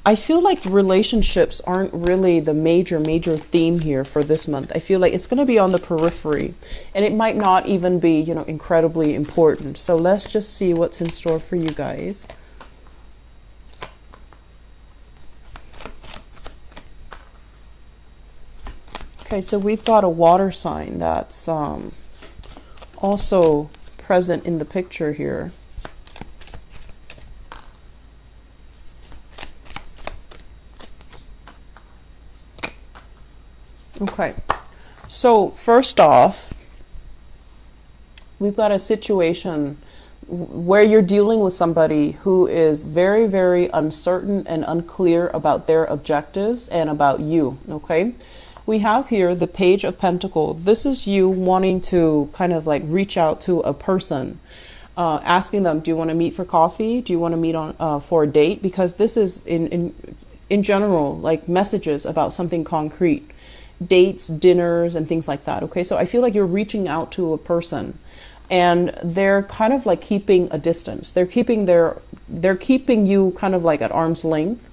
I feel like relationships aren't really the major theme here for this month. I feel like it's going to be on the periphery, and it might not even be, you know, incredibly important. So let's just see what's in store for you guys. Okay, so we've got a water sign that's also present in the picture here. Okay, so first off, we've got a situation where you're dealing with somebody who is very uncertain and unclear about their objectives and about you, okay? We have here the Page of Pentacles. This is you wanting to kind of like reach out to a person, asking them, do you want to meet for coffee? Do you want to meet on for a date? Because this is in general like messages about something concrete. Dates, dinners, and things like that. Okay, so I feel like you're reaching out to a person and they're kind of like keeping a distance. They're keeping you kind of like at arm's length.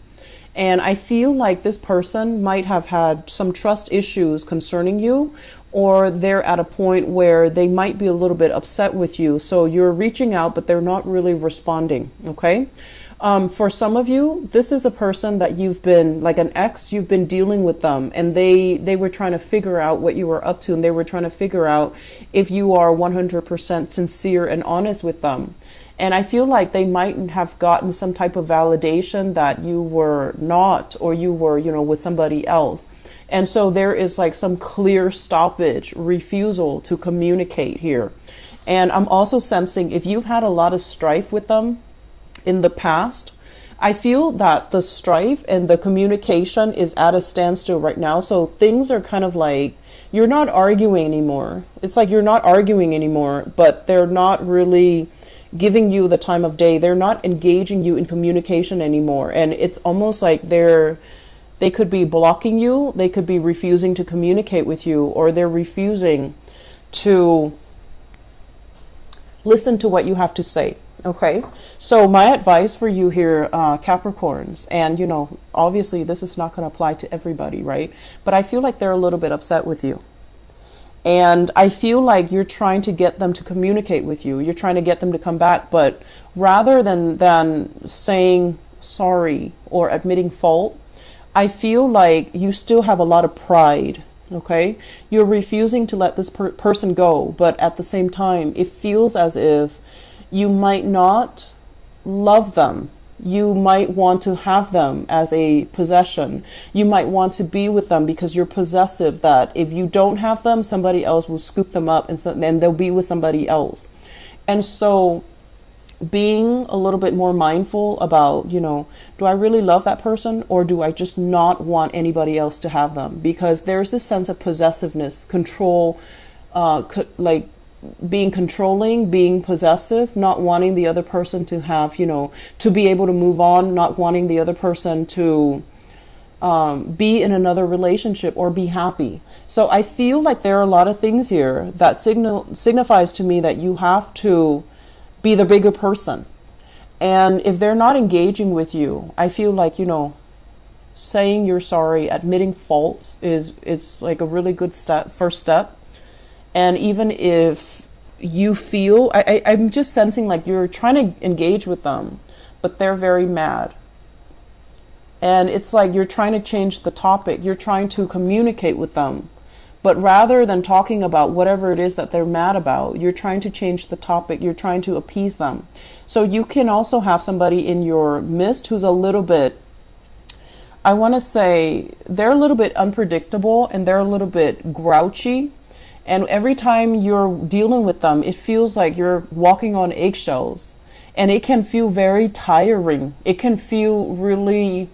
And I feel like this person might have had some trust issues concerning you, or they're at a point where they might be a little bit upset with you. So you're reaching out, but they're not really responding. Okay. For some of you, this is a person that you've been, like an ex, you've been dealing with them, and they were trying to figure out what you were up to, and they were trying to figure out if you are 100% sincere and honest with them. And I feel like they might have gotten some type of validation that you were not, or you were, you know, with somebody else. And so there is like some clear stoppage, refusal to communicate here. And I'm also sensing if you've had a lot of strife with them in the past, I feel that the strife and the communication is at a standstill right now. So things are kind of like, you're not arguing anymore. It's like you're not arguing anymore, but they're not really giving you the time of day. They're not engaging you in communication anymore. And it's almost like they could be blocking you. They could be refusing to communicate with you, or they're refusing to listen to what you have to say. Okay, so my advice for you here, Capricorns, and you know, obviously this is not going to apply to everybody, right? But I feel like they're a little bit upset with you. And I feel like you're trying to get them to communicate with you. You're trying to get them to come back. But rather than saying sorry or admitting fault, I feel like you still have a lot of pride. Okay, you're refusing to let this person go. But at the same time, it feels as if you might not love them. You might want to have them as a possession. You might want to be with them because you're possessive, that if you don't have them, somebody else will scoop them up and then they'll be with somebody else. And so being a little bit more mindful about, you know, do I really love that person, or do I just not want anybody else to have them? Because there's this sense of possessiveness, control, like being controlling, being possessive, not wanting the other person to have, you know, to be able to move on, not wanting the other person to be in another relationship or be happy. So I feel like there are a lot of things here that signifies to me that you have to be the bigger person. And if they're not engaging with you, I feel like, you know, saying you're sorry, admitting fault it's like a really good first step. And even if you feel, I'm just sensing like you're trying to engage with them, but they're very mad. And it's like you're trying to change the topic. You're trying to communicate with them. But rather than talking about whatever it is that they're mad about, you're trying to change the topic. You're trying to appease them. So you can also have somebody in your midst who's a little bit, I want to say, they're a little bit unpredictable and they're a little bit grouchy. And every time you're dealing with them, it feels like you're walking on eggshells, and it can feel very tiring. It can feel really,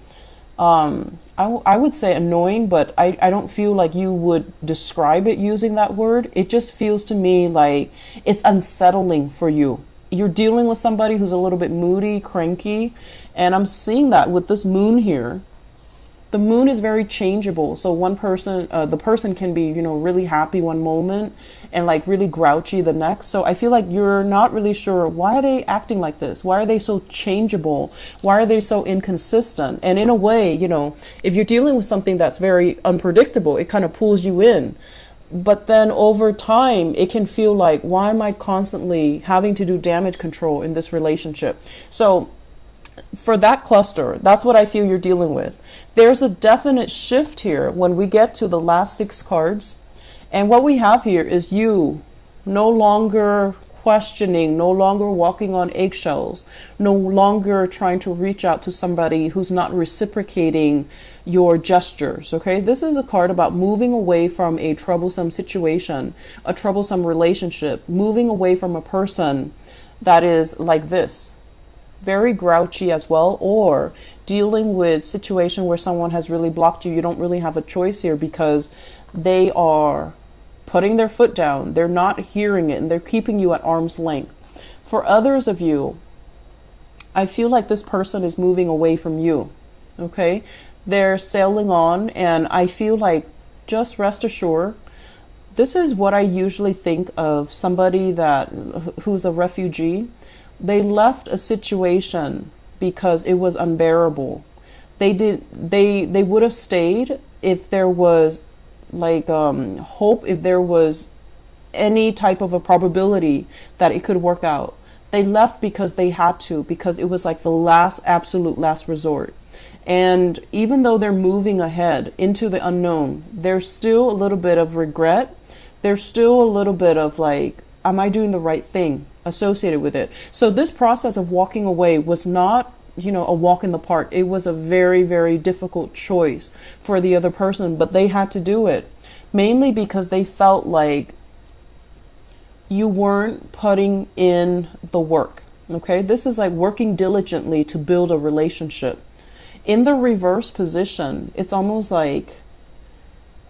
I would say annoying, but I don't feel like you would describe it using that word. It just feels to me like it's unsettling for you. You're dealing with somebody who's a little bit moody, cranky, and I'm seeing that with this moon here. The moon is very changeable. So one person, the person can be, really happy one moment and like really grouchy the next. So I feel like you're not really sure, why are they acting like this? Why are they so changeable? Why are they so inconsistent? And in a way, if you're dealing with something that's very unpredictable, it kind of pulls you in. But then over time, it can feel like, why am I constantly having to do damage control in this relationship? So for that cluster, that's what I feel you're dealing with. There's a definite shift here when we get to the last 6 cards. And what we have here is you no longer questioning, no longer walking on eggshells, no longer trying to reach out to somebody who's not reciprocating your gestures. Okay, this is a card about moving away from a troublesome situation, a troublesome relationship, moving away from a person that is like this, very grouchy as well, or dealing with situation where someone has really blocked you. You don't really have a choice here because they are putting their foot down. They're not hearing it and they're keeping you at arm's length. For others of you, I feel like this person is moving away from you. Okay, they're sailing on, and I feel like, just rest assured, this is what I usually think of somebody who's a refugee. They left a situation because it was unbearable. They would have stayed if there was like hope, if there was any type of a probability that it could work out. They left because they had to, because it was like the absolute last resort. And even though they're moving ahead into the unknown, there's still a little bit of regret. There's still a little bit of like, am I doing the right thing associated with it? So this process of walking away was not, a walk in the park. It was a very, very difficult choice for the other person, but they had to do it, mainly because they felt like you weren't putting in the work. Okay, this is like working diligently to build a relationship. In the reverse position, it's almost like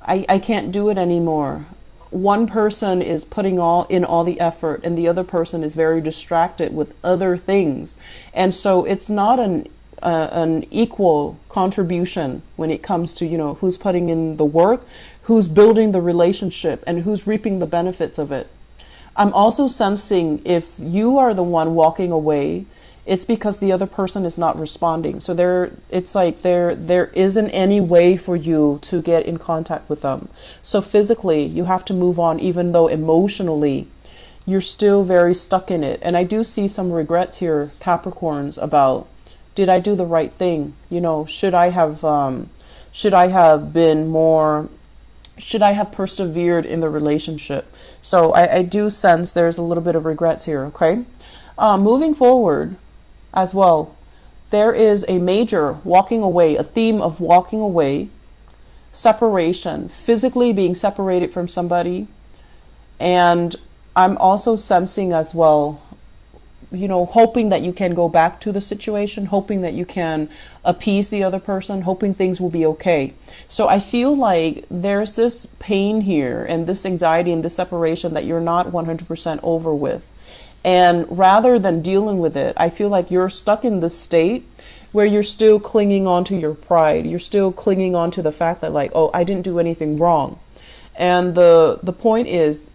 I can't do it anymore. One person is putting all the effort and the other person is very distracted with other things. And so it's not an equal contribution when it comes to, who's putting in the work, who's building the relationship, and who's reaping the benefits of it. I'm also sensing if you are the one walking away, it's because the other person is not responding. So there isn't any way for you to get in contact with them. So physically, you have to move on, even though emotionally, you're still very stuck in it. And I do see some regrets here, Capricorns, about, did I do the right thing? Should I have persevered in the relationship? So I do sense there's a little bit of regrets here. Okay. Moving forward, as well, there is a major walking away, a theme of walking away, separation, physically being separated from somebody. And I'm also sensing as well, hoping that you can go back to the situation, hoping that you can appease the other person, hoping things will be okay. So I feel like there's this pain here and this anxiety and this separation that you're not 100% over with. And rather than dealing with it, I feel like you're stuck in this state where you're still clinging on to your pride. You're still clinging on to the fact that like, oh, I didn't do anything wrong. And the point is,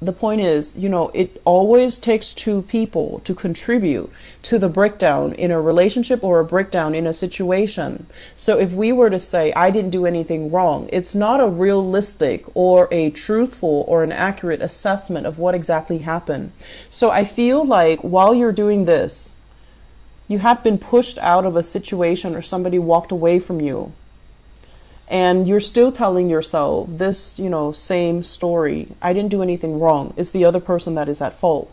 it always takes 2 people to contribute to the breakdown in a relationship or a breakdown in a situation. So if we were to say, I didn't do anything wrong, it's not a realistic or a truthful or an accurate assessment of what exactly happened. So I feel like while you're doing this, you have been pushed out of a situation or somebody walked away from you. And you're still telling yourself this, same story. I didn't do anything wrong. It's the other person that is at fault.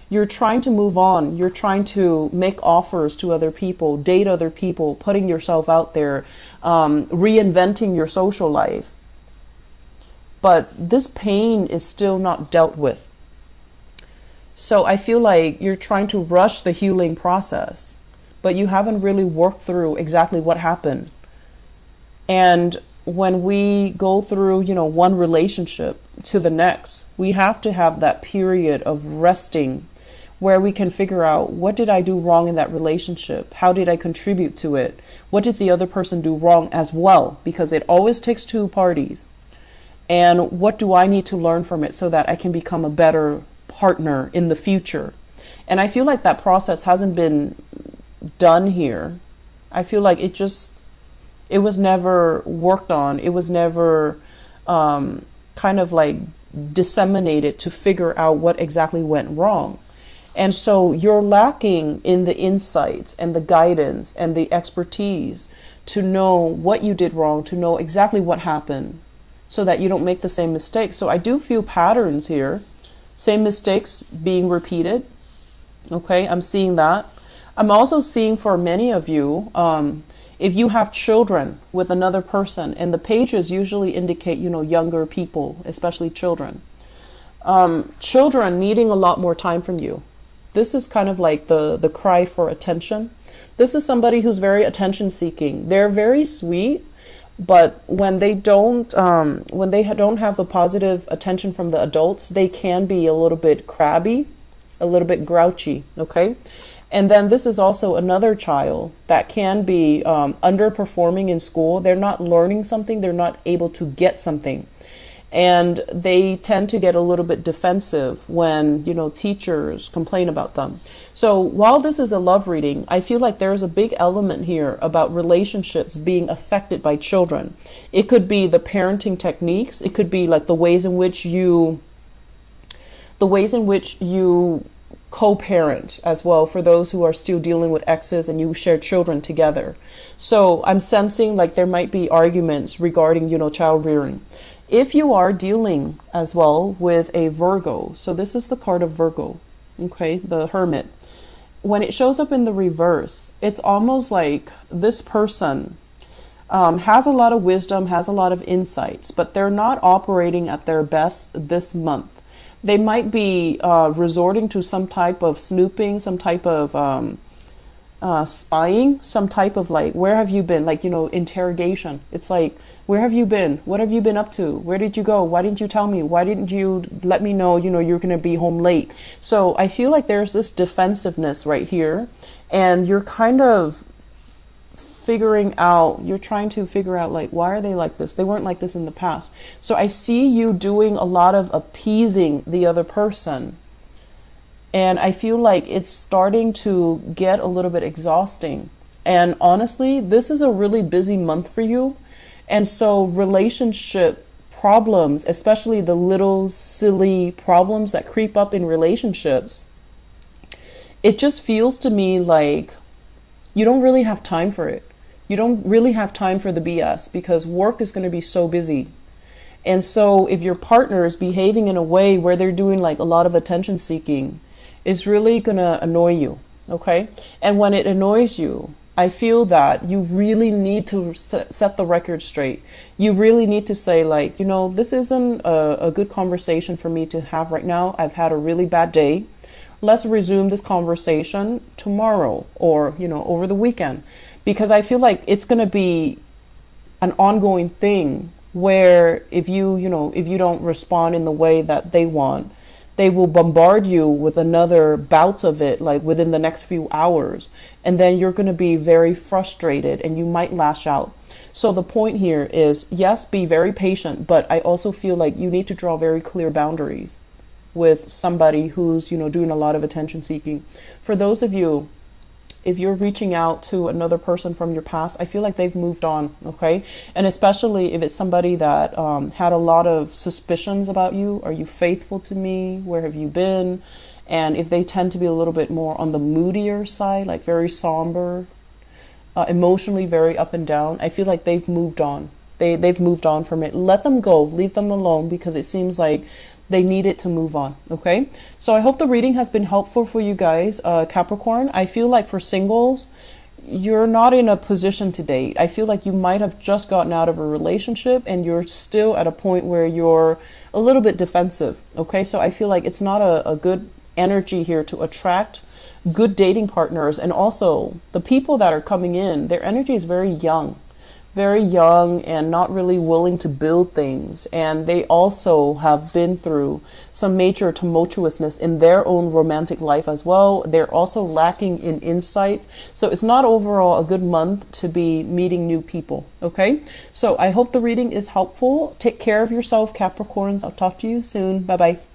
You're trying to move on. You're trying to make offers to other people, date other people, putting yourself out there, reinventing your social life. But this pain is still not dealt with. So I feel like you're trying to rush the healing process, but you haven't really worked through exactly what happened. And when we go through, one relationship to the next, we have to have that period of resting where we can figure out, what did I do wrong in that relationship? How did I contribute to it? What did the other person do wrong as well? Because it always takes two parties. And what do I need to learn from it so that I can become a better partner in the future? And I feel like that process hasn't been done here. I feel like it was never worked on. It was never kind of like disseminated to figure out what exactly went wrong. And so you're lacking in the insights and the guidance and the expertise to know what you did wrong, to know exactly what happened, so that you don't make the same mistakes. So I do feel patterns here, same mistakes being repeated. Okay, I'm seeing that. I'm also seeing for many of you, if you have children with another person, and the pages usually indicate, younger people, especially children. Children needing a lot more time from you. This is kind of like the cry for attention. This is somebody who's very attention seeking. They're very sweet, but when they don't have the positive attention from the adults, they can be a little bit crabby, a little bit grouchy. Okay. And then this is also another child that can be underperforming in school. They're not learning something. They're not able to get something. And they tend to get a little bit defensive when, teachers complain about them. So while this is a love reading, I feel like there is a big element here about relationships being affected by children. It could be the parenting techniques. It could be like the ways in which you co-parent as well, for those who are still dealing with exes and you share children together. So I'm sensing like there might be arguments regarding, child rearing. If you are dealing as well with a Virgo, so this is the card of Virgo, okay, the Hermit. When it shows up in the reverse, it's almost like this person has a lot of wisdom, has a lot of insights, but they're not operating at their best this month. They might be resorting to some type of snooping, some type of spying, some type of like, where have you been? Like, interrogation. It's like, where have you been? What have you been up to? Where did you go? Why didn't you tell me? Why didn't you let me know, you're going to be home late? So I feel like there's this defensiveness right here, and you're kind of you're trying to figure out like, why are they like this? They weren't like this in the past. So I see you doing a lot of appeasing the other person. And I feel like it's starting to get a little bit exhausting. And honestly, this is a really busy month for you. And so relationship problems, especially the little silly problems that creep up in relationships, it just feels to me like you don't really have time for it. You don't really have time for the BS because work is going to be so busy. And so if your partner is behaving in a way where they're doing like a lot of attention seeking, it's really going to annoy you. Okay. And when it annoys you, I feel that you really need to set the record straight. You really need to say like, this isn't a good conversation for me to have right now. I've had a really bad day. Let's resume this conversation tomorrow or, over the weekend. Because I feel like it's going to be an ongoing thing where if you don't respond in the way that they want, they will bombard you with another bout of it, like within the next few hours. And then you're going to be very frustrated and you might lash out. So the point here is, yes, be very patient, but I also feel like you need to draw very clear boundaries with somebody who's, doing a lot of attention seeking. For those of you, if you're reaching out to another person from your past, I feel like they've moved on, okay? And especially if it's somebody that had a lot of suspicions about you. Are you faithful to me? Where have you been? And if they tend to be a little bit more on the moodier side, like very somber, emotionally very up and down, I feel like they've moved on. They've moved on from it. Let them go. Leave them alone because it seems like they need it to move on. Okay. So I hope the reading has been helpful for you guys, Capricorn. I feel like for singles, you're not in a position to date. I feel like you might have just gotten out of a relationship and you're still at a point where you're a little bit defensive. Okay. So I feel like it's not a good energy here to attract good dating partners. And also the people that are coming in, their energy is very young, very young and not really willing to build things. And they also have been through some major tumultuousness in their own romantic life as well. They're also lacking in insight. So it's not overall a good month to be meeting new people. Okay. So I hope the reading is helpful. Take care of yourself, Capricorns. I'll talk to you soon. Bye bye.